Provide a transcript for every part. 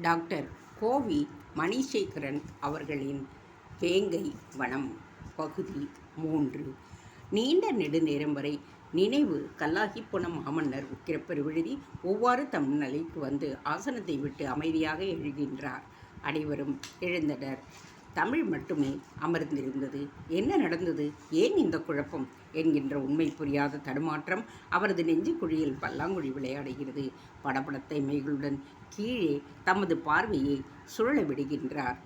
Doctor கோவி மணிசேகரன் அவர்களின் வேங்கை வனம் பகுதி 3. நீண்ட நெடுநேரம் வரை நினைவு கல்லாகிப்போன மாமன்னர் உக்கிரப்பெருவெழுதி ஒவ்வாறு தம் நிலைக்கு வந்து ஆசனத்தை விட்டு அமைதியாக எழுகின்றார். அனைவரும் எழுந்தனர். தமிழ் மட்டுமே அமர்ந்திருந்தது. என்ன நடந்தது, ஏன் இந்த குழப்பம் என்கின்ற உண்மை புரியாத தடுமாற்றம் அவரது நெஞ்சு குழியில் பல்லாங்குழி விளையாடுகிறது. படபடத்தை மைகளுடன் கீழே தமது பார்வையை சுழல விடுகின்றார்.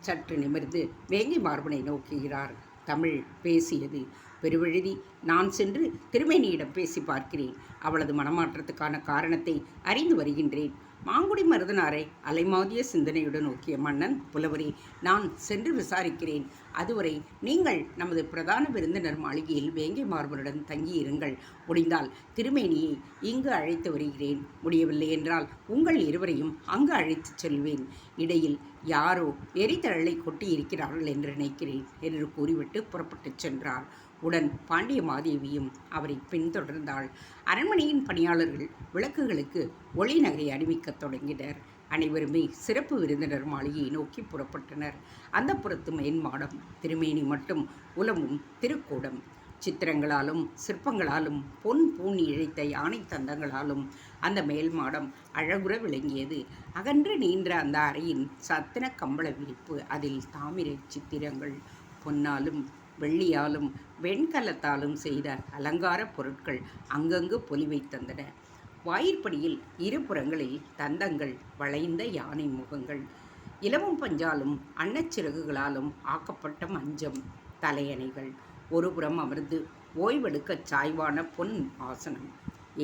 சற்று நிமிர்ந்து வேங்கை மார்பனை நோக்குகிறார். தமிழ் பேசியது. பெருவெழுதி, நான் சென்று திருமேனியிடம் பேசி பார்க்கிறேன். அவளது மனமாற்றத்துக்கான காரணத்தை அறிந்து வருகின்றேன். மாங்குடி மருதனாரை அலைமாதிய சிந்தனையுடன் நோக்கிய மன்னன், புலவரே, நான் சென்று விசாரிக்கிறேன். அதுவரை நீங்கள் நமது பிரதான விருந்தினர் மாளிகையில் வேங்கை மார்பனுடன் தங்கியிருங்கள். முடிந்தால் திருமேனியை இங்கு அழைத்து வருகிறேன். முடியவில்லை என்றால் உங்கள் இருவரையும் அங்கு அழைத்துச் செல்வேன். இடையில் யாரோ எரித்தழலை கொட்டி இருக்கிறார்கள் என்று நினைக்கிறேன் என்று கூறிவிட்டு புறப்பட்டுச் சென்றார். உடன் பாண்டிய மாதேவியும் அவரை பின்தொடர்ந்தாள். அரண்மனையின் பணியாளர்கள் விளக்குகளுக்கு ஒளி நகை அணிவிக்கத் தொடங்கினர். அனைவருமே சிறப்பு விருந்தினர் மாளிகையை நோக்கி புறப்பட்டனர். அந்த புறத்து மேன்மாடம். திருமேனி மட்டும் உலமும் திருக்கூடம். சித்திரங்களாலும் சிற்பங்களாலும் பொன் பூணி இழைத்த யானை தந்தங்களாலும் அந்த மேல் மாடம் அழகுற விளங்கியது. அகன்று நீண்ட அந்த அறையின் சத்தின கம்பள விரிப்பு, அதில் தாமிரை சித்திரங்கள், பொன்னாலும் வெள்ளியாலும் வெண்கலத்தாலும் செய்த அலங்கார பொருட்கள் அங்கங்கு பொலிவை தந்தன. வாயிற்படியில் இருபுறங்களில் தந்தங்கள், வளைந்த யானை முகங்கள், இலவம் பஞ்சாலும் அன்னச்சிறகுகளாலும் ஆக்கப்பட்ட மஞ்சம், தலையணைகள். ஒருபுறம் அமர்ந்து ஓய்வெடுக்க சாய்வான பொன் ஆசனம்.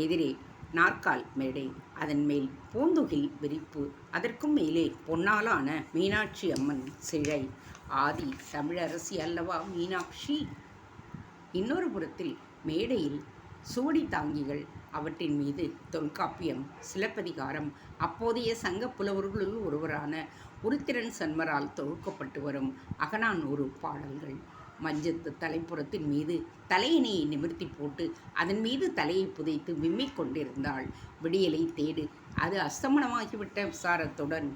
எதிரே நாற்கால் மேடை, அதன் மேல் பூந்துகில் விரிப்பு, அதற்கும் மேலே பொன்னாலான மீனாட்சி அம்மன் சிழை. ஆதி தமிழரசி அல்லவா மீனாட்சி? இன்னொரு புறத்தில் மேடையில் சுவடி தாங்கிகள், அவற்றின் மீது தொல்காப்பியம், சிலப்பதிகாரம், அப்போதைய சங்க புலவர்களுள் ஒருவரான உருத்திரன் சன்மரால் தொகுக்கப்பட்டு வரும் அகநானூறு பாடல்கள். மஞ்சத்து தலைப்புறத்தின் மீது தலையினையை நிமிர்த்தி போட்டு அதன் மீது தலையை புதைத்து விம்மிக் கொண்டிருந்தாள். விடியலை தேடு, அது அஸ்தமனமாகிவிட்ட விசாரத்துடன்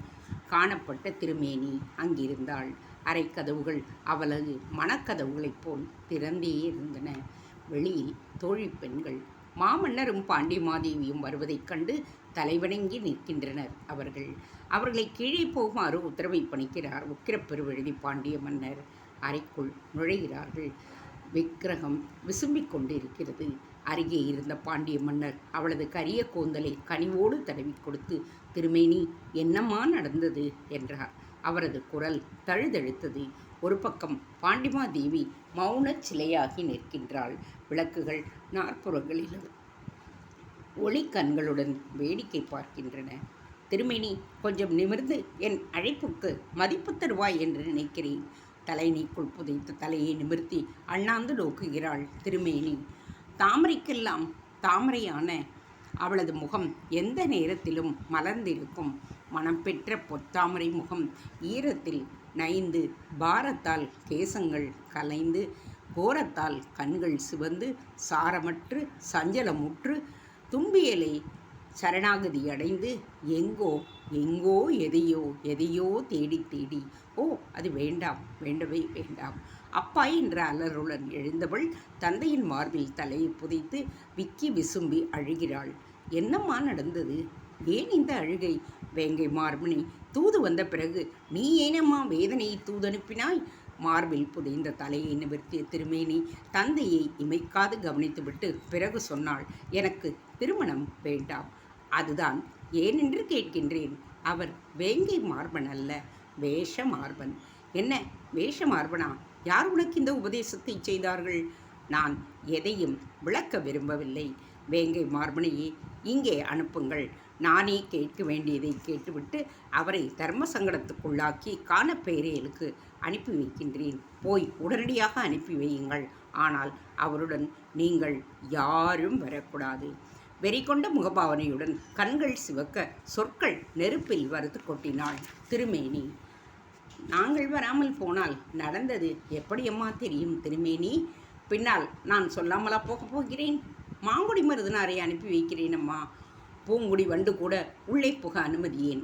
காணப்பட்ட திருமேனி அங்கிருந்தாள். அரைக்கதவுகள் அவளது மனக்கதவுகளைப் போல் திறந்தே இருந்தன. வெளியில் தோழி பெண்கள். மாமன்னரும் பாண்டிய மாதேவியும் வருவதைக் கண்டு தலைவணங்கி நிற்கின்றனர். அவர்களை கீழே போகுமாறு உத்தரவை பணிக்கிறார் உக்கிரப்பெருவெழுதி பாண்டிய மன்னர். அறைக்குள் நுழைகிறார்கள். விக்கிரகம் விசும்பிக் கொண்டிருக்கிறது. அருகே இருந்த பாண்டிய மன்னர் அவளது கரிய கூந்தலை கனிவோடு தடவி கொடுத்து, திருமேனி, என்னம்மா நடந்தது என்றார். அவரது குரல் தழுதழுத்தது. ஒரு பக்கம் பாண்டிமாதேவி மௌனச் சிலையாகி நிற்கின்றாள். விளக்குகள் நாற்புறங்களிலும் ஒளி கண்களுடன் வேடிக்கை பார்க்கின்றன. திருமேனி, கொஞ்சம் நிமிர்ந்து என் அழைப்புக்கு மதிப்பு தருவாய் என்று நினைக்கிறேன். தலைநீக்குள் புதைத்த தலையை நிமிர்த்தி அண்ணாந்து நோக்குகிறாள் திருமேனி. தாமரைக்கெல்லாம் தாமரையான அவளது முகம் எந்த நேரத்திலும் மலர்ந்திருக்கும். மனம் பெற்ற பொத்தாமரை முகம் ஈரத்தில் நைந்து, பாரத்தால் கேசங்கள் கலைந்து, கோரத்தால் கண்கள் சிவந்து, சாரமற்று சஞ்சலமுற்று, தும்பியலை சரணாகதி அடைந்து, எங்கோ எங்கோ எதையோ தேடி தேடி, ஓ, அது வேண்டாம், வேண்டவே வேண்டாம், அப்பா என்ற அலறுடன் எழுந்தவள் தந்தையின் மார்பில் தலையை புதைத்து விக்கி விசும்பி அழுகிறாள். என்னம்மா நடந்தது? ஏன் இந்த அழுகை? வேங்கை மார்பனை தூது வந்த பிறகு நீ ஏனம்மா வேதனையை தூதனுப்பினாய்? மார்பில் புதைந்த தலையை நிமிர்த்திய திருமேனி தந்தையை இமைக்காது கவனித்துவிட்டு பிறகு சொன்னாள், எனக்கு திருமணம் வேண்டாம். அதுதான் ஏனென்று கேட்கின்றேன். அவர் வேங்கை மார்பன் அல்ல, வேஷ மார்பன். என்ன வேஷ மார்பனா? யார் உனக்கு இந்த உபதேசத்தை செய்தார்கள்? நான் எதையும் விளக்க விரும்பவில்லை. வேங்கை மார்பனையே இங்கே அனுப்புங்கள். நானே கேட்க வேண்டியதை கேட்டுவிட்டு அவரை தர்ம சங்கடத்துக்குள்ளாக்கி காணப்பேரேலுக்கு அனுப்பி வைக்கின்றேன். போய் உடனடியாக அனுப்பி வையுங்கள். ஆனால் அவருடன் நீங்கள் யாரும் வரக்கூடாது. வெறிகொண்ட முகபாவனையுடன் கண்கள் சிவக்க சொற்கள் நெருப்பில் வறுத்து கொட்டினாள் திருமேனி. நாங்கள் வராமல் போனால் நடந்தது எப்படியம்மா தெரியும் திருமேனி? பின்னால் நான் சொல்லாமலா போகப் போகிறேன்? மாங்குடி மருதனாரை அனுப்பி வைக்கிறேன் அம்மா. பூங்குடி வண்டு கூட உள்ளே புக அனுமதியேன்.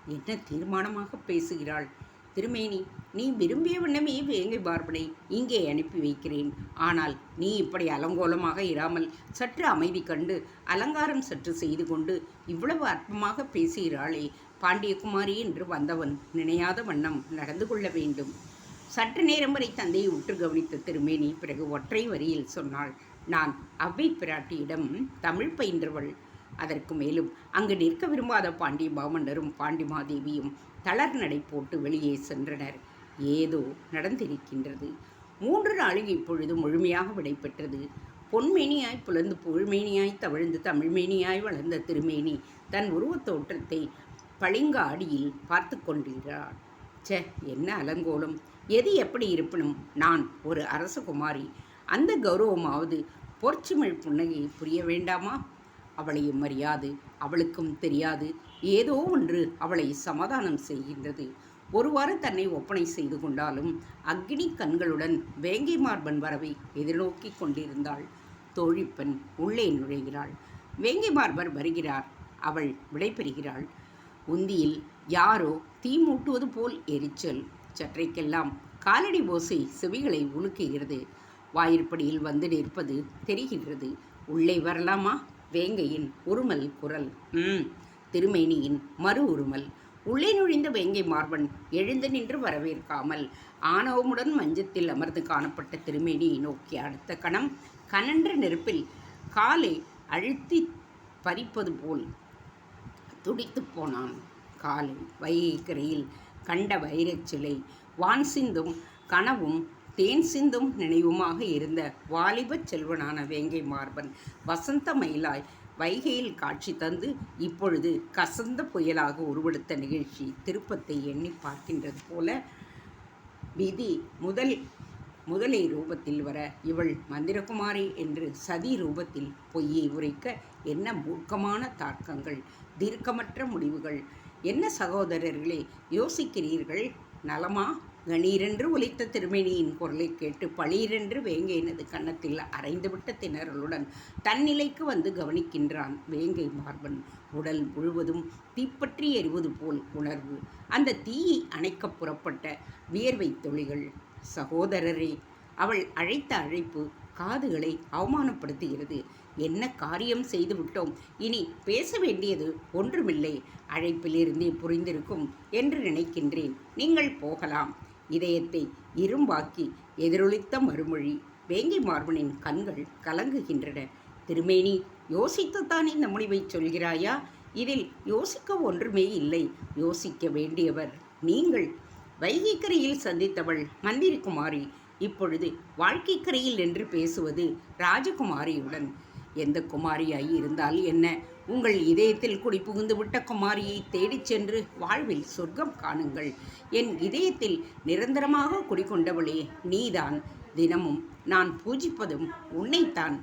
என்ன தீர்மானமாக பேசுகிறாள்! திருமேனி, நீ விரும்பிய வண்ணமே வேங்கை பார்பனை இங்கே அனுப்பி வைக்கிறேன். ஆனால் நீ இப்படி அலங்கோலமாக இராமல் சற்று அமைதி கண்டு அலங்காரம் சற்று செய்து கொண்டு இவ்வளவு அற்பமாக பேசுகிறாளே, பாண்டியகுமாரி என்று வந்தவன் நினையாத வண்ணம் நடந்து கொள்ள வேண்டும். சற்று நேரம் வரை தந்தையை உற்று கவனித்த திருமேனி பிறகு ஒற்றை வரியில் சொன்னாள். நான் அவ்வை பிராட்டியிடம் தமிழ் பயின்றவள். அதற்கு மேலும் அங்கு நிற்க விரும்பாத பாண்டிய பாமன்னரும் பாண்டிமாதேவியும் தளர் நடை போட்டு வெளியே சென்றனர். ஏதோ நடந்திருக்கின்றது. 3 நாளில் இப்பொழுது முழுமையாக விடைபெற்றது. பொன்மேனியாய் புலந்து புகழ்மேனியாய் தவழ்ந்து தமிழ்மேனியாய் வளர்ந்த திருமேனி தன் உருவத் தோற்றத்தை பளிங்காடியில் பார்த்து கொண்டிருக்கிறார். என்ன அலங்கோலம்! எது எப்படி இருப்பினும் நான் ஒரு அரசகுமாரி. அந்த கௌரவமாவது பொற்சிமிழ் புன்னகை புரிய வேண்டாமா? அவளையும் அறியாது, அவளுக்கும் தெரியாது. ஏதோ ஒன்று அவளை சமாதானம் செய்கின்றது. ஒருவாறு தன்னை ஒப்பனை செய்து கொண்டாலும் அக்னி கண்களுடன் வேங்கை மார்பன் வரவை எதிர்நோக்கி கொண்டிருந்தாள். தோழிப்பெண் உள்ளே நுழைகிறாள். வேங்கை மார்பர் வருகிறார். அவள் விடைபெறுகிறாள். உந்தியில் யாரோ தீ மூட்டுவது போல் எரிச்சல். சற்றைக்கெல்லாம் காலடி ஓசை செவிகளை உலுக்குகிறது. வாயிற்படியில் வந்து நிற்பது தெரிகின்றது. உள்ளே வரலாமா? வேங்கையின் உருமல் குரல். திருமேனியின் மறு உருமல். உள்ளே நுழைந்த வேங்கை மார்பன் எழுந்து நின்று வரவேற்காமல் ஆணவமுடன் மஞ்சத்தில் அமர்ந்து காணப்பட்ட திருமேனியை நோக்கி அடுத்த கணம் கனன்ற நெருப்பில் காலை அழுத்தி பறிப்பது போல் துடித்து போனான். காலை வைகை கரையில் கண்ட வைரச் சிலை, வான் சிந்தும் கனவும் தேன் சிந்தும் நினைவுமாக இருந்த வாலிபச் செல்வனான வேங்கை மார்பன் வசந்த மயிலாய் வைகையில் காட்சி தந்து இப்பொழுது கசந்த புயலாக உருவெடுத்த நிகழ்ச்சி திருப்பத்தை எண்ணி பார்க்கின்றது போல விதி முதலை ரூபத்தில் வர இவள் மந்திரகுமாரி என்று சதி ரூபத்தில் பொய்யை உரைக்க என்ன மூர்க்கமான தாக்கங்கள், தீர்க்கமற்ற முடிவுகள்! என்ன சகோதரர்களே யோசிக்கிறீர்கள்? நலமா? கணீரென்று ஒலித்த திருமேனியின் குரலை கேட்டு பளீரென்று வேங்கையினது கன்னத்தில் அரைந்துவிட்ட திணறலுடன் தன்னிலைக்கு வந்து கவனிக்கின்றான் வேங்கை மார்பன். உடல் முழுவதும் தீப்பற்றி எறிவது போல் உணர்வு. அந்த தீயை அணைக்க புறப்பட்ட வியர்வை துளிகள். சகோதரரே! அவள் அழைத்த அழைப்பு காதுகளை அவமானப்படுத்துகிறது. என்ன காரியம் செய்து விட்டோம்? இனி பேச வேண்டியது ஒன்றுமில்லை. அழைப்பிலிருந்தே புரிந்திருக்கும் என்று நினைக்கின்றேன். நீங்கள் போகலாம். இதயத்தை இரும்பாக்கி எதிரொலித்த மறுமொழி. வேங்கை மார்பனின் கண்கள் கலங்குகின்றன. திருமேனி, யோசித்துத்தான் இந்த முடிவை சொல்கிறாயா? இதில் யோசிக்க ஒன்றுமே இல்லை. யோசிக்க வேண்டியவர் நீங்கள். வைகைக்கரையில் சந்தித்தவள் மந்திரிகுமாரி. இப்பொழுது வாழ்க்கைக்கரையில் நின்று பேசுவது ராஜகுமாரியுடன். எந்த குமாரியாய் இருந்தால் என்ன? உங்கள் இதயத்தில் குடிபுகுந்து விட்ட குமாரியை தேடிச் சென்று வாழ்வில் சொர்க்கம் காணுங்கள். என் இதயத்தில் நிரந்தரமாக குடிகொண்டவளே நீதான். தினமும் நான் பூஜிப்பதும் உன்னைத்தான்.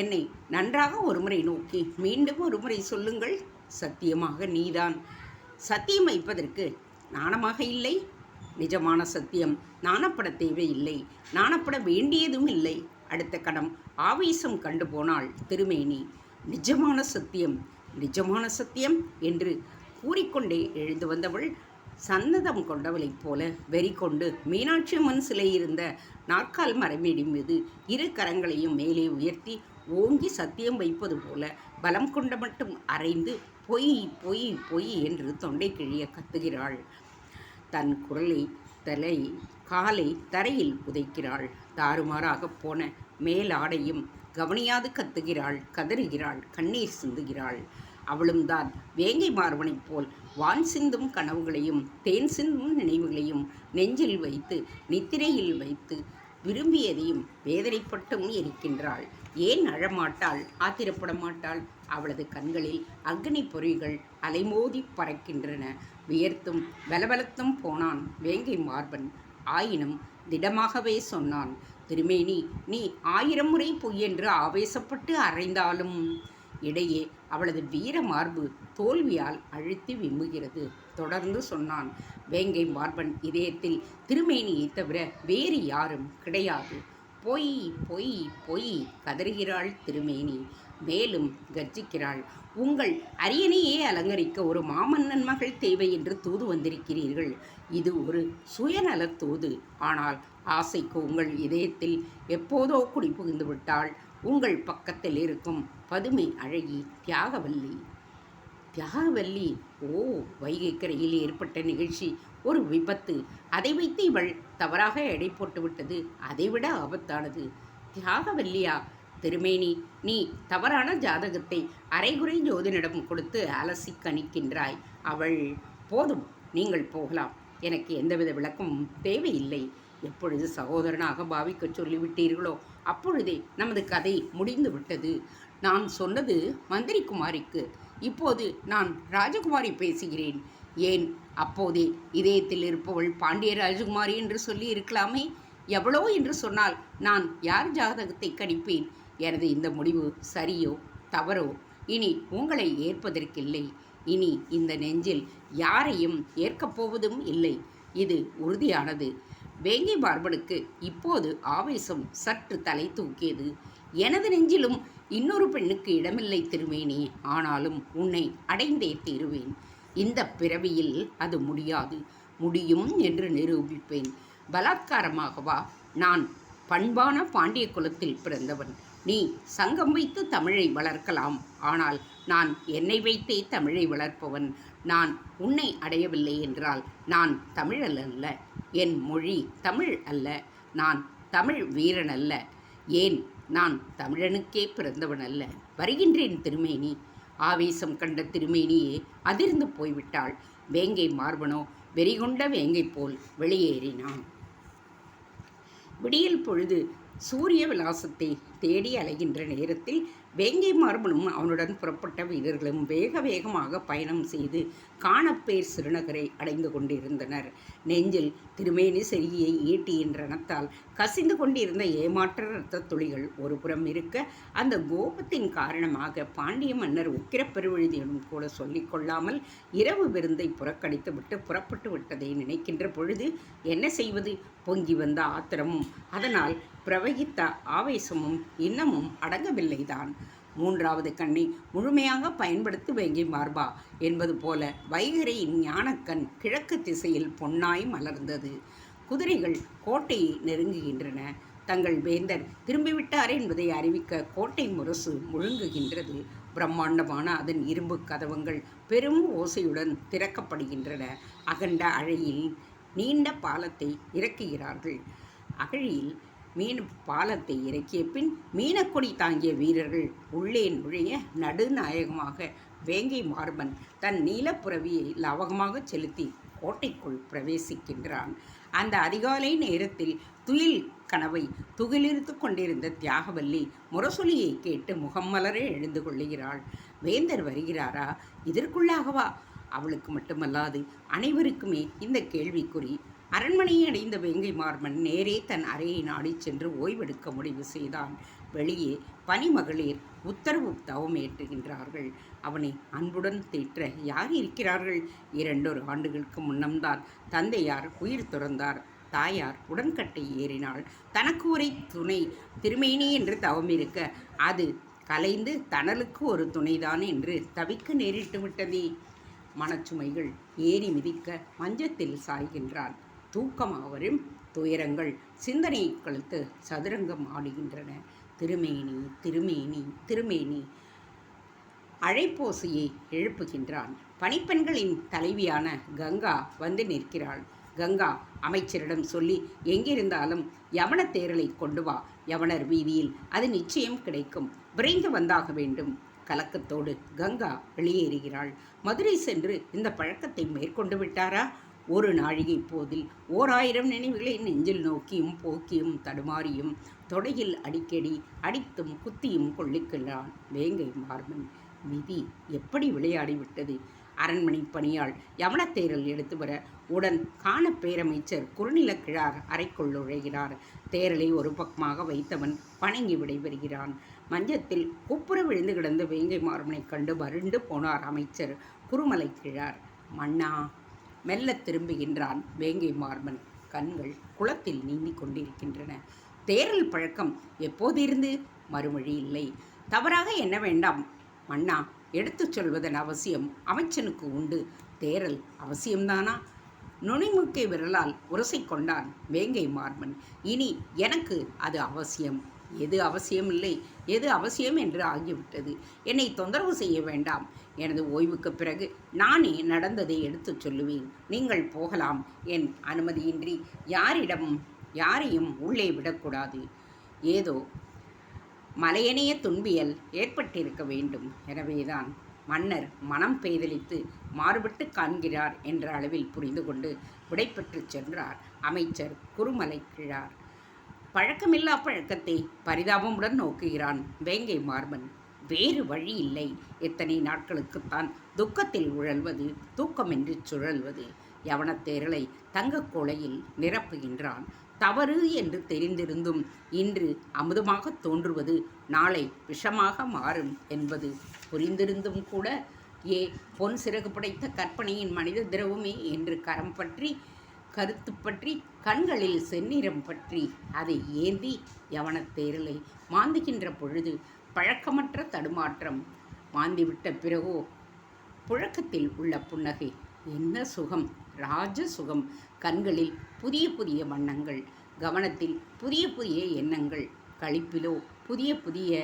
என்னை நன்றாக ஒருமுறை நோக்கி மீண்டும் ஒருமுறை சொல்லுங்கள். சத்தியமாக நீதான். சத்தியம் வைப்பதற்கு நாணமாக இல்லை. நிஜமான சத்தியம் நாணப்பட தேவையில்லை. நாணப்பட வேண்டியதும் இல்லை. அடுத்த கணம் ஆவேசம் கண்டு போனாள் திருமேனி. நிஜமான சத்தியம், நிஜமான சத்தியம் என்று கூறிக்கொண்டே எழுந்து வந்தவள் சன்னதம் கொண்டவளைப் போல வெறி கொண்டு மீனாட்சி அம்மன் சிலை இருந்த நாற்கால் மரமேடி மீது 2 கரங்களையும் மேலே உயர்த்தி ஓங்கி சத்தியம் வைப்பது போல பலம் கொண்ட மட்டும் அரைந்து பொய் பொய் பொய் என்று தொண்டை கிழிய கத்துகிறாள். தன் காலை தரையில் உதைக்கிறாள். தாறுமாறாகப் போன மேலாடையும் கவனியாது கத்துகிறாள், கதறுகிறாள், கண்ணீர் சிந்துகிறாள். அவளும் தான் வேங்கை மார்பனைப் போல் வான் சிந்தும் கனவுகளையும் தேன் சிந்தும் நினைவுகளையும் நெஞ்சில் வைத்து நித்திரையில் வைத்து விரும்பியதையும் வேதனைப்பட்டும் இருக்கின்றாள். ஏன் அழமாட்டாள்? ஆத்திரப்பட மாட்டாள்? அவளது கண்களில் அக்னி பொறிகள் அலைமோதி பறக்கின்றன. வியர்த்தும் பலபலத்தும் போனான் வேங்கை மார்பன். ஆயினும் திடமாகவே சொன்னான். திருமேனி, நீ 1000 முறை பொய்யென்று ஆவேசப்பட்டு அறைந்தாலும் இடையே அவளது வீர மார்பு தோல்வியால் அழுத்தி விம்முகிறது. தொடர்ந்து சொன்னான். வேங்கை மார்பன் இதயத்தில் திருமேனியை தவிர வேறு யாரும் கிடையாது. பொய் பொய் பொய் கதறுகிறாள் திருமேனி. மேலும் கர்ஜிக்கிறாள். உங்கள் அரியணையே அலங்கரிக்க ஒரு மாமன்னன் மகள் தேவை என்று தூது வந்திருக்கிறீர்கள். இது ஒரு சுயநலத் தூது. ஆனால் ஆசைக்கு உங்கள் இதயத்தில் எப்போதோ குடி புகுந்து விட்டாள் உங்கள் பக்கத்தில் இருக்கும் பதுமை அழகி தியாகவல்லி. தியாகவல்லி! ஓ, வைகைக்கரையில் ஏற்பட்ட நிகழ்ச்சி ஒரு விபத்து. அதை வைத்து இவள் தவறாக எடை போட்டுவிட்டது அதைவிட ஆபத்தானது. தியாகவல்லியா? திருமேனி, நீ தவறான ஜாதகத்தை அரைகுறை ஜோதினிடம் கொடுத்து அலசி கணிக்கின்றாய். அவள்... போதும், நீங்கள் போகலாம். எனக்கு எந்தவித விளக்கமும் தேவையில்லை. எப்பொழுது சகோதரனாக பாவிக்க சொல்லிவிட்டீர்களோ அப்பொழுதே நமது கதை முடிந்து விட்டது. நான் சொன்னது மந்திரி குமாரிக்கு. இப்போது நான் ராஜகுமாரி பேசுகிறேன். ஏன், அப்போதே இதயத்தில் இருப்பவள் பாண்டிய ராஜகுமாரி என்று சொல்லி இருக்கலாமே. எவ்வளோ என்று சொன்னால் நான் யார் ஜாதகத்தை கணிப்பேன்? எனது இந்த முடிவு சரியோ தவறோ இனி உங்களை ஏற்பதற்கில்லை. இனி இந்த நெஞ்சில் யாரையும் ஏற்கப் போவதும் இல்லை. இது உறுதியானது. வேங்கை மார்பனுக்கு இப்போது ஆவேசம் சற்று தலை தூக்கியது. எனது நெஞ்சிலும் இன்னொரு பெண்ணுக்கு இடமில்லை திருமேனி. ஆனாலும் உன்னை அடைந்தே தீருவேன். இந்த பிறவியில் அது முடியாது. முடியும் என்று நிரூபிப்பேன். பலாத்காரமாகவா? நான் பண்பான பாண்டிய குலத்தில் பிறந்தவன். நீ சங்கம் வைத்து தமிழை வளர்க்கலாம். ஆனால் நான் என்னை வைத்தே தமிழை வளர்ப்பவன். நான் உன்னை அடையவில்லை என்றால் நான் தமிழல் அல்ல. என் மொழி தமிழ் அல்ல. நான் தமிழ் வீரன் அல்ல. ஏன், நான் தமிழனுக்கே பிறந்தவன் அல்ல. வருகின்றேன் திருமேனி. ஆவேசம் கண்ட திருமேனியே அதிர்ந்து போய்விட்டாள். வேங்கை மார்பனோ வெறிகொண்ட வேங்கை போல் வெளியேறினான். விடியல் பொழுது சூரிய விலாசத்தை தேடி அலைகின்ற நேரத்தில் வேங்கை மார்பனும் அவனுடன் புறப்பட்ட வீரர்களும் வேக வேகமாக பயணம் செய்து காணப்பேர் சிறுநகரை அடைந்து கொண்டிருந்தனர். நெஞ்சில் திருமேனி செருகியை ஈட்டியின் ரணத்தால் கசிந்து கொண்டிருந்த ஏமாற்ற இரத்த துளிகள் ஒரு புறம் இருக்க, அந்த கோபத்தின் காரணமாக பாண்டிய மன்னர் உக்கிரப்பெருவழுதியிடம் கூட சொல்லிக்கொள்ளாமல் இரவு விருந்தை புறக்கணித்து விட்டு புறப்பட்டு விட்டதை நினைக்கின்ற பொழுது என்ன செய்வது? பொங்கி வந்த ஆத்திரமும் அதனால் பிரவகித்த ஆவேசமும் இன்னமும் அடங்கவில்லைதான். மூன்றாவது கண்ணை முழுமையாக பயன்படுத்தி வேங்கை மார்பா என்பது போல வைகரையின் ஞானக்கண் கிழக்கு திசையில் பொன்னாய் மலர்ந்தது. குதிரைகள் கோட்டையை நெருங்குகின்றன. தங்கள் வேந்தர் திரும்பிவிட்டார் என்பதை அறிவிக்க கோட்டை முரசு முழுங்குகின்றது. பிரம்மாண்டமான அதன் இரும்பு கதவங்கள் பெரும் ஓசையுடன் திறக்கப்படுகின்றன. அகண்ட அழையில் நீண்ட பாலத்தை இறக்குகிறார்கள். அகழியில் பாலத்தை இறக்கிய பின் மீனக்கொடி தாங்கிய வீரர்கள் உள்ளே நுழைய நடுநாயகமாக வேங்கை மார்பன் தன் நீலப்புறவியை லாவகமாக செலுத்தி கோட்டைக்குள் பிரவேசிக்கின்றான். அந்த அதிகாலை நேரத்தில் துயில் கனவை துகிலிருத்து கொண்டிருந்த தியாகவல்லி முரசொலியை கேட்டு முகம் மலர எழுந்து கொள்ளுகிறாள். வேந்தர் வருகிறாரா? இதற்குள்ளாகவா? அவளுக்கு மட்டுமல்லாது அனைவருக்குமே இந்த கேள்விக்குறி. அரண்மனையை அடைந்த வேங்கை மார்பன் நேரே தன் அறையை நாடிச் சென்று ஓய்வெடுக்க முடிவு செய்தான். வெளியே பனிமகளிர் உத்தரவு தவமேற்றுகின்றார்கள். அவனை அன்புடன் தேற்ற யார் இருக்கிறார்கள்? 2 ஆண்டுகளுக்கு முன்னம்தான் தந்தையார் உயிர் துறந்தார். தாயார் உடன்கட்டை ஏறினாள். தனக்கு ஒரு துணை திருமேனி என்று தவமிருக்க அது கலைந்து தனலுக்கு ஒரு துணைதான் என்று தவிக்க நேரிட்டு விட்டதே. மனச்சுமைகள் ஏறி மிதிக்க மஞ்சத்தில் சாய்கின்றான். தூக்கமாவரும் துயரங்கள் சிந்தனை கழுத்து சதுரங்கம் ஆடுகின்றன. திருமேனி திருமேனி திருமேனி அழைப்போசையை எழுப்புகின்றான். பணிப்பெண்களின் தலைவியான கங்கா வந்து நிற்கிறாள். கங்கா அமைச்சரிடம் சொல்லி எங்கிருந்தாலும் யவன தேரலை கொண்டு வா. யவனர் வீதியில் அது நிச்சயம் கிடைக்கும். விரைந்து வந்தாக வேண்டும். கலக்கத்தோடு கங்கா வெளியேறுகிறாள். மதுரை சென்று இந்த பழக்கத்தை மேற்கொண்டு விட்டாரா? ஒரு நாழிகை போதில் 1000 நினைவுகளை நெஞ்சில் நோக்கியும் போக்கியும் தடுமாறியும் தொடையில் அடிக்கடி அடித்தும் குத்தியும் கொள்ளிக்கிறான் வேங்கை மார்பன். விதி எப்படி விளையாடிவிட்டது! அரண்மனை பணியாள் யவனத்தேரல் எடுத்து வர உடன் காண பேரமைச்சர் குறுநிலக்கிழார் அறைக்குள் நுழைகிறார். தேரலை ஒரு பக்கமாக வைத்தவன் வணங்கி விடைபெறுகிறான். மஞ்சத்தில் குப்புற விழுந்து கிடந்த வேங்கை மார்பனை கண்டு மருண்டு போனார் அமைச்சர் குறுமலை கிழார். மன்னா! மெல்ல திரும்புகின்றான் வேங்கை மார்பன். கண்கள் குளத்தில் நீந்தி கொண்டிருக்கின்றன. தேரல் பழக்கம் எப்போதிருந்து? மறுமொழி இல்லை. தவறாக எண்ண வேண்டாம் மன்னா, எடுத்துச் சொல்வதன் அவசியம் அமைச்சனுக்கு உண்டு. தேரல் அவசியம்தானா? நுனிமுக்கை விரலால் உரசிக்கொண்டான் வேங்கை மார்பன். இனி எனக்கு அது அவசியம். எது அவசியமில்லை, எது அவசியம் என்று ஆகிவிட்டது. என்னை தொந்தரவு செய்ய வேண்டாம். எனது ஓய்வுக்கு பிறகு நானே நடந்ததை எடுத்துச் சொல்லுவேன். நீங்கள் போகலாம். என் அனுமதியின்றி யாரையும் உள்ளே விடக்கூடாது. ஏதோ மலையணைய துன்பியல் ஏற்பட்டிருக்க வேண்டும். எனவேதான் மன்னர் மனம் பேதலித்து மாறுபட்டு காண்கிறார் என்ற அளவில் புரிந்து கொண்டு விடைபெற்று சென்றார் அமைச்சர் குருமலை கிழார். பழக்கமில்லா பழக்கத்தை பரிதாபமுடன் நோக்குகிறான் வேங்கை மார்பன். வேறு வழி இல்லை. எத்தனை நாட்களுக்குத்தான் துக்கத்தில் உழல்வது, தூக்கமின்றி சுழல்வது? யவனத்தேரலை தங்கக் கோலையில் நிரப்புகின்றான். தவறு என்று தெரிந்திருந்தும் இன்று அமுதமாக தோன்றுவது நாளை விஷமாக மாறும் என்பது புரிந்திருந்தும் கூட, பொன் சிறகு படைத்த கற்பனையின் மனித திரவமே என்று கரம் பற்றி, கருத்து பற்றி, கண்களில் செந்நிறம் பற்றி அதை ஏந்தி யவனத்தேரலை மாந்துகின்ற பொழுது பழக்கமற்ற தடுமாற்றம். மாந்திவிட்ட பிறகோ புழக்கத்தில் உள்ள புன்னகை. என்ன சுகம்! ராஜ சுகம்! கண்களில் புதிய புதிய வண்ணங்கள், கவனத்தில் புதிய புதிய எண்ணங்கள், களிப்பிலோ புதிய புதிய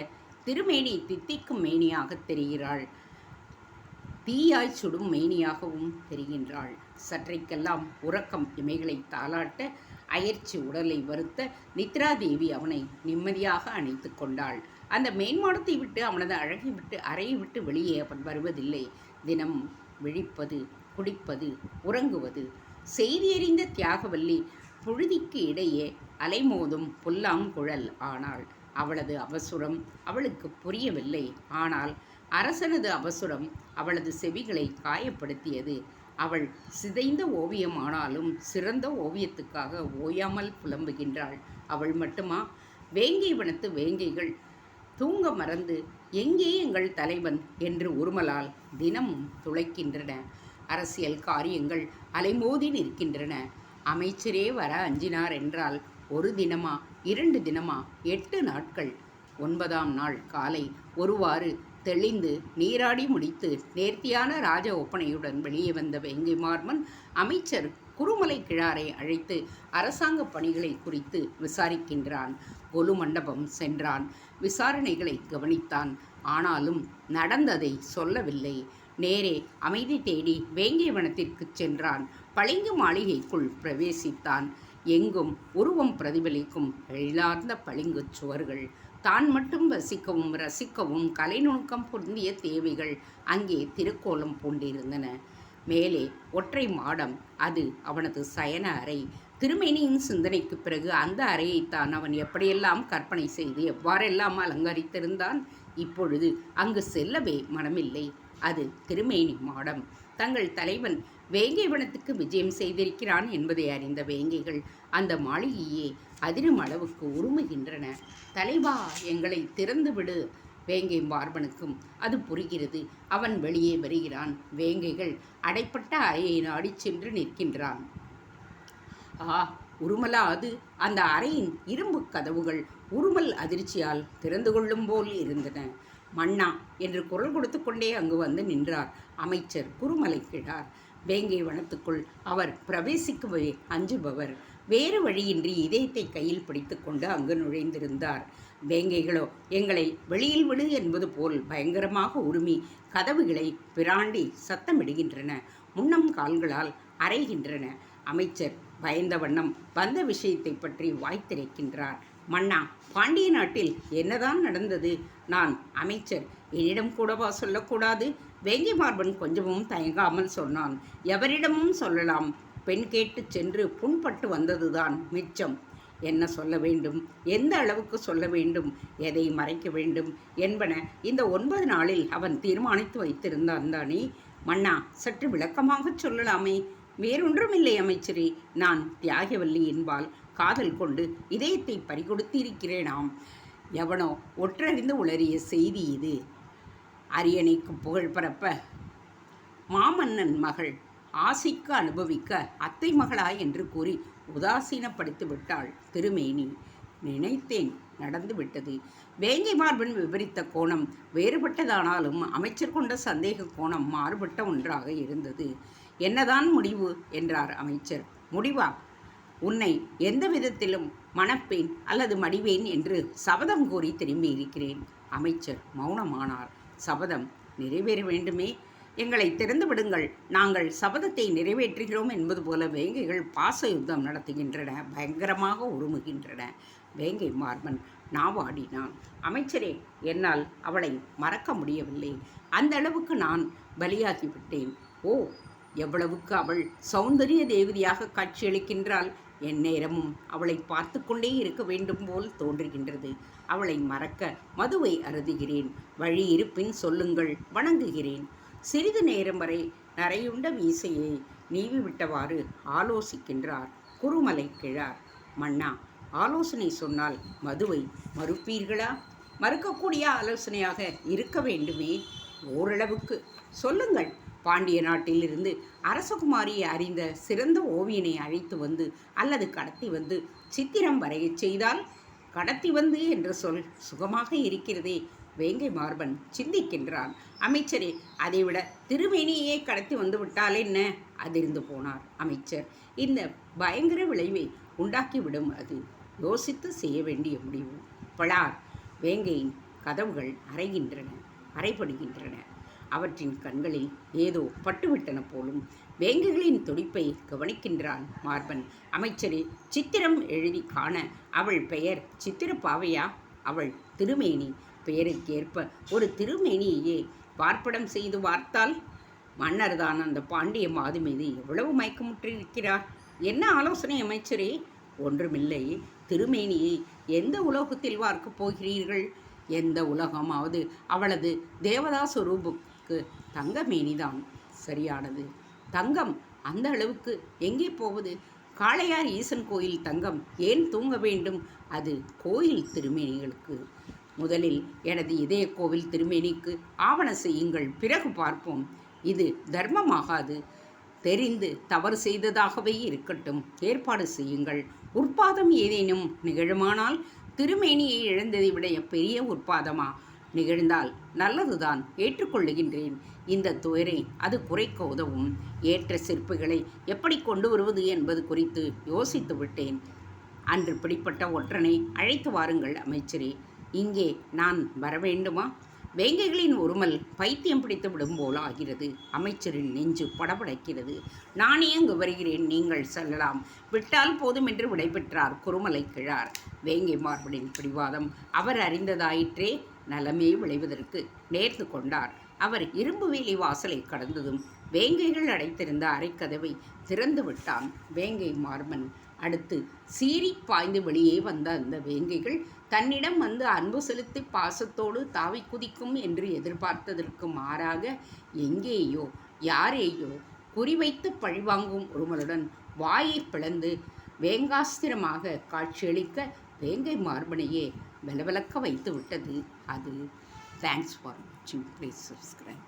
திருமேனி தித்திக்கும் மேனியாக தெரிகிறாள். தீயாய் சுடும் மேனியாகவும் தெரிகின்றாள். சற்றைக்கெல்லாம் உறக்கம் இமைகளை தாளாட்ட, அயர்ச்சி உடலை வருத்த நித்ராதேவி அவனை நிம்மதியாக அணைத்து கொண்டாள். அந்த மேன்மாடத்தை விட்டு, அவனது அழகை விட்டு, அறையை விட்டு வெளியே அவன் வருவதில்லை. தினம் விழிப்பது, குடிப்பது, உறங்குவது. செய்தியறிந்த தியாகவல்லி புழுதிக்கு இடையே அலைமோதும் புல்லாங்குழல். ஆனால் அவளது அவசுரம் அவளுக்கு புரியவில்லை. ஆனால் அரசனது அவசுரம் அவளது செவிகளை காயப்படுத்தியது. அவள் சிதைந்த ஓவியமானாலும் சிறந்த ஓவியத்துக்காக ஓயாமல் புலம்புகின்றாள். அவள் மட்டுமா? வேங்கை வனத்து வேங்கைகள் தூங்க மறந்து எங்கே எங்கள் தலைவன் என்று உருமலால் தினமும் துளைக்கின்றன. அரசியல் காரியங்கள் அலைமோதி நிற்கின்றன. அமைச்சரே வர அஞ்சினார் என்றால் 1 தினமா 2 தினமா 8 நாட்கள். 9ஆம் நாள் காலை ஒருவாறு தெளிந்து நீராடி முடித்து நேர்த்தியான ராஜ ஒப்பனையுடன் வெளியே வந்த வேங்கை மார்பன் அமைச்சர் குருமலை கிழாரை அழைத்து அரசாங்க பணிகளை குறித்து விசாரிக்கின்றான். கொலு மண்டபம் சென்றான். விசாரணைகளை கவனித்தான். ஆனாலும் நடந்ததை சொல்லவில்லை. நேரே அமைதி தேடி வேங்கை வனத்திற்கு சென்றான். பளிங்கு மாளிகைக்குள் பிரவேசித்தான். எங்கும் உருவம் பிரதிபலிக்கும் எழிலார்ந்த பளிங்கு சுவர்கள். தான் மட்டும் வசிக்கவும் ரசிக்கவும் கலை நுணுக்கம் பொருந்திய தேவைகள் அங்கே திருக்கோலம் பூண்டிருந்தன. மேலே ஒற்றை மாடம். அது அவனது சயன அறை. திருமேனியின் சிந்தனைக்கு பிறகு அந்த அறையைத்தான் அவன் எப்படியெல்லாம் கற்பனை செய்து எவ்வாறெல்லாம் அலங்கரித்திருந்தான். இப்பொழுது அங்கு செல்லவே மனமில்லை. அது திருமேனி மாடம். தங்கள் தலைவன் வேங்கை வனத்துக்கு விஜயம் செய்திருக்கிறான் என்பதை அறிந்த வேங்கைகள் அந்த மாளிகையே அதிரும் அளவுக்கு உருமுகின்றன. தலைவா, எங்களை திறந்துவிடு! வேங்கை மார்பனுக்கும் அது புரிகிறது. அவன் வெளியே வருகிறான். வேங்கைகள் அடைப்பட்ட அறையை நாடி சென்று நிற்கின்றான். உருமலா அது! அந்த அறையின் இரும்பு கதவுகள் உருமல் அதிர்ச்சியால் திறந்து கொள்ளும் போல் இருந்தன. மன்னா என்று குரல் கொடுத்து கொண்டே அங்கு வந்து நின்றார் அமைச்சர் குருமலை கிழார். வேங்கை வனத்துக்குள் அவர் பிரவேசிக்கவே அஞ்சுபவர். வேறு வழியின்றி இதயத்தை கையில் பிடித்து கொண்டு அங்கு நுழைந்திருந்தார். வேங்கைகளோ எங்களை வெளியில் விடு என்பது போல் பயங்கரமாக உருமி கதவுகளை பிராண்டி சத்தமிடுகின்றன. முன்னம் கால்களால் அரைகின்றன. அமைச்சர் பயந்த வண்ணம் வந்த விஷயத்தை பற்றி வாய்த்திரைக்கின்றார். மன்னா, பாண்டிய நாட்டில் என்னதான் நடந்தது? நான் அமைச்சர், என்னிடம் கூடவா சொல்லக்கூடாது? வேங்கை மார்பன் கொஞ்சமும் தயங்காமல் சொன்னான். எவரிடமும் சொல்லலாம். பெண் கேட்டு சென்று புண்பட்டு வந்ததுதான் மிச்சம். என்ன சொல்ல வேண்டும், எந்த அளவுக்கு சொல்ல வேண்டும், எதை மறைக்க வேண்டும் என்பன இந்த 9 நாளில் அவன் தீர்மானித்து வைத்திருந்தான் தானே. மன்னா, சற்று விளக்கமாகச் சொல்லலாமே. வேறொன்றுமில்லை அமைச்சரே, நான் தியாகவல்லி என்பால் காதல் கொண்டு இதயத்தை பறிகொடுத்திருக்கிறேனாம். எவனோ ஒற்றறிந்து உளறிய செய்தி இது. அரியணைக்கு புகழ் பரப்ப மாமன்னன் மகள் ஆசைக்கு அனுபவிக்க அத்தை மகளா என்று கூறி உதாசீனப்படுத்தி விட்டாள் திருமேனி. நினைத்தேன், நடந்துவிட்டது. வேங்கை மார்பன் விவரித்த கோணம் வேறுபட்டதானாலும் அமைச்சர் கொண்ட சந்தேக கோணம் மாறுபட்ட ஒன்றாக இருந்தது. என்னதான் முடிவு என்றார் அமைச்சர். முடிவா? உன்னை எந்த விதத்திலும் மணப்பேன் அல்லது மடிவேன் என்று சபதம் கூறி திரும்பி இருக்கிறேன். அமைச்சர் மௌனமானார். சபதம் நிறைவேற வேண்டுமே. எங்களை திறந்து விடுங்கள், நாங்கள் சபதத்தை நிறைவேற்றுகிறோம் என்பது போல வேங்கைகள் பாச யுத்தம் நடத்துகின்றன, பயங்கரமாக உருமுகின்றன. வேங்கை மார்பன் நாவாடினான். அமைச்சரே, என்னால் அவளை மறக்க முடியவில்லை. அந்த அளவுக்கு நான் பலியாகிவிட்டேன். ஓ, எவ்வளவுக்கு அவள் சௌந்தரிய தேவதையாக காட்சியளிக்கின்றாள். என் நேரமும் அவளை பார்த்து கொண்டே இருக்க வேண்டும் போல் தோன்றுகின்றது. அவளை மறக்க மதுவை அருதுகிறேன். வழி இருப்பின் சொல்லுங்கள், வணங்குகிறேன். சிறிது நேரம் வரை நரையுண்ட மீசையை நீவிவிட்டவாறு ஆலோசிக்கின்றார் குருமலை கிழார். மன்னா, ஆலோசனை சொன்னால் மதுவை மறுப்பீர்களா? மறுக்கக்கூடிய ஆலோசனையாக இருக்க வேண்டுமே. ஓரளவுக்கு சொல்லுங்கள். பாண்டிய நாட்டிலிருந்து அரசகுமாரியை அறிந்த சிறந்த ஓவியனை அழைத்து வந்து அல்லது கடத்தி வந்து சித்திரம் வரையச் செய்தால்? கடத்தி வந்து என்ற சொல் சுகமாக இருக்கிறதே. வேங்கை மார்பன் சிந்திக்கின்றான். அமைச்சரே, அதைவிட திருமேனியே கடத்தி வந்து விட்டால் என்ன? அதிர்ந்து போனார் அமைச்சர். இந்த பயங்கர விளைவை உண்டாக்கிவிடும். அது யோசித்து செய்ய வேண்டிய முடிவு. பளார்! வேங்கையின் கதவுகள் அறைபடுகின்றன. அவற்றின் கண்களில் ஏதோ பட்டுவிட்டன போலும். வேங்கைகளின் துடிப்பை கவனிக்கின்றான் மார்பன். அமைச்சரே, சித்திரம் எழுதி காண அவள் பெயர் சித்திரப்பாவையா? அவள் திருமேனி பெயருக்கேற்ப ஒரு திருமேனியையே பார்ப்படம் செய்து வார்த்தால்? மன்னர்தான் அந்த பாண்டிய மாது மீது எவ்வளவு மயக்கமுற்றிருக்கிறார். என்ன ஆலோசனை அமைச்சரே? ஒன்றுமில்லை. திருமேனியை எந்த உலோகத்தில் வார்க்கப் போகிறீர்கள்? எந்த உலகமாவது அவளது தேவதா சொரூபுக்கு தங்கமேனிதான் சரியானது. தங்கம் அந்த அளவுக்கு எங்கே போவது? காளையார் ஈசன் கோயில் தங்கம் ஏன் தூங்க வேண்டும்? அது கோயில் திருமேனிகளுக்கு. முதலில் எனது இதய கோவில் திருமேனிக்கு ஆவண செய்யுங்கள், பிறகு பார்ப்போம். இது தர்மமாகாது. தெரிந்து தவறு செய்ததாகவே இருக்கட்டும், ஏற்பாடு செய்யுங்கள். உற்பாதம் ஏதேனும் நிகழுமானால் திருமேனியை இழந்ததை விட பெரிய உற்பாதமா? நிகழ்ந்தால் நல்லதுதான், ஏற்றுக்கொள்ளுகின்றேன். இந்த துயரை அது குறைக்க உதவும். ஏற்ற சிற்பிகளை எப்படி கொண்டு வருவது என்பது குறித்து யோசித்து விட்டேன். அன்று பிடிப்பட்ட ஒற்றனை அழைத்து வாருங்கள் அமைச்சரே. இங்கே நான் வரவேண்டுமா? வேங்கைகளின் உருமல் பைத்தியம் பிடித்து விடும் போல் ஆகிறது. அமைச்சரின் நெஞ்சு படபடக்கிறது. நானே அங்கு வருகிறேன், நீங்கள் செல்லலாம். விட்டால் போதும் என்று விடைபெற்றார் குருமலை கிழார். வேங்கை மார்பனின் பிடிவாதம் அவர் அறிந்ததாயிற்றே. நலமே விளைவதற்கு நேர்ந்து கொண்டார். அவர் இரும்பு வேலி வாசலை கடந்ததும் வேங்கைகள் அடைத்திருந்த அறைக்கதவை திறந்து விட்டான் வேங்கை மார்பன். அடுத்து சீறி பாய்ந்து வெளியே வந்த அந்த வேங்கைகள் தன்னிடம் வந்து அன்பு செலுத்தி பாசத்தோடு தாவி குதிக்கும் என்று எதிர்பார்த்ததற்கு மாறாக எங்கேயோ யாரேயோ குறிவைத்து பழிவாங்கும் உருமலுடன் வாயை பிளந்து வேங்காஸ்திரமாக காட்சியளிக்க வேங்கை மார்பனையே விலவிலக்க வைத்து விட்டது அது. தேங்க்ஸ் ஃபார் வாட்சிங். Please subscribe.